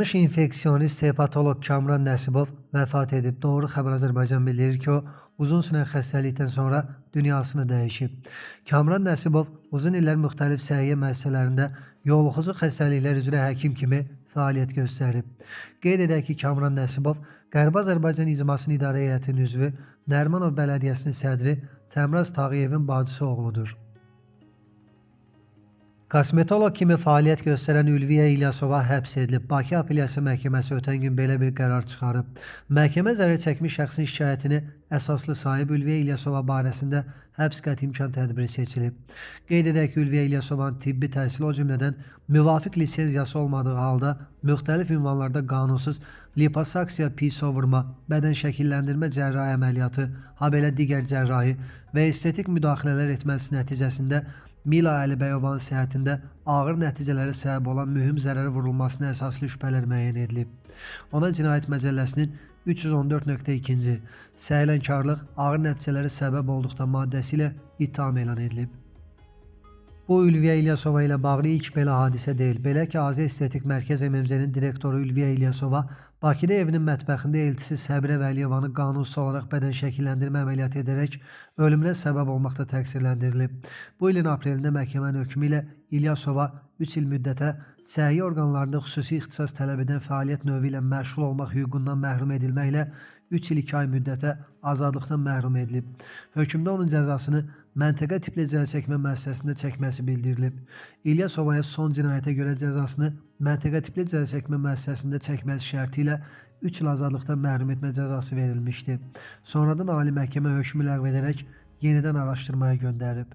Tanınmış infeksionist hepatolog Kamran Nəsibov vəfat edib. Doğru xəbər Azərbaycan bildirir ki, o uzun sürən xəstəlikdən sonra dünyasını dəyişib. Kamran Nəsibov uzun illər müxtəlif səhiyyə müəssisələrində yoluxucu xəstəliklər üzrə həkim kimi fəaliyyət göstərib. Qeyd edək ki, Kamran Nəsibov Qərbi Azərbaycan İcmasının İdarə Heyətinin üzvü, Nərimanov Bələdiyyəsinin sədri Təmraz Tağıyevin bacısı oğludur. Kosmetolog kimi fəaliyyət göstərən Ülviyə İlyasova həbs edilib. Bakı Apellyasiya Məhkəməsi ötən gün belə bir qərar çıxarıb. Məhkəmə zərər çəkmiş şəxsin şikayətini əsaslı sayıb, Ülviyə İlyasova barəsində həbs qəti imkan tədbiri seçilib. Qeyd edək ki, Ülviyə İlyasovanın tibbi təhsili, o cümlədən müvafiq lisenziyası olmadığı halda müxtəlif ünvanlarda qanunsuz liposaksiya, pis sovurma, bədən şəkilləndirmə cərrahi əməliyyatı, habelə digər cərrahi və estetik müdaxilələr etməsi nəticəsində Mila Əlibəyovanın səhhətində ağır nəticələrə səbəb olan mühüm zərər vurulmasına əsaslı şübhələr müəyyən edilib. Ona Cinayət Məcəlləsinin 314.2-ci səhlənkarlıq ağır nəticələrə səbəb olduqda maddəsi ilə ittiham elan edilib. Bu Ülviyə İlyasova ilə bağlı ilk belə hadisə deyil. Belə ki, Aziya Estetik Mərkəz MMC-nin direktoru Ülviyə İlyasova Bakıda evinin mətbəxində elçisi Səbirə Vəliyevanı qanunsuz olaraq bədən şəkilləndirmə əməliyyatı edərək ölümünə səbəb olmaqda təqsirləndirilib. Bu ilin aprelində məhkəmənin hökmü ilə İlyasova 3 il müddətə səhiyyə orqanlarında xüsusi ixtisas tələb edən fəaliyyət növü ilə məşğul olmaq hüququndan məhrum edilməklə 3 il 2 ay müddətə azadlıqdan məhrum edilib. Hökmdə onun cəzasını məntəqə tipli cəzaçəkmə müəssisəsində çəkməsi bildirilib. İlyasovaya son cinayətə görə cəzasını məntəqə tipli cəzaçəkmə müəssisəsində çəkməsi şərti ilə 3 il azadlıqdan məhrum etmə cəzası verilmişdi. Sonradan Ali Məhkəmə hökmü ləğv edərək yenidən araşdırmaya göndərib.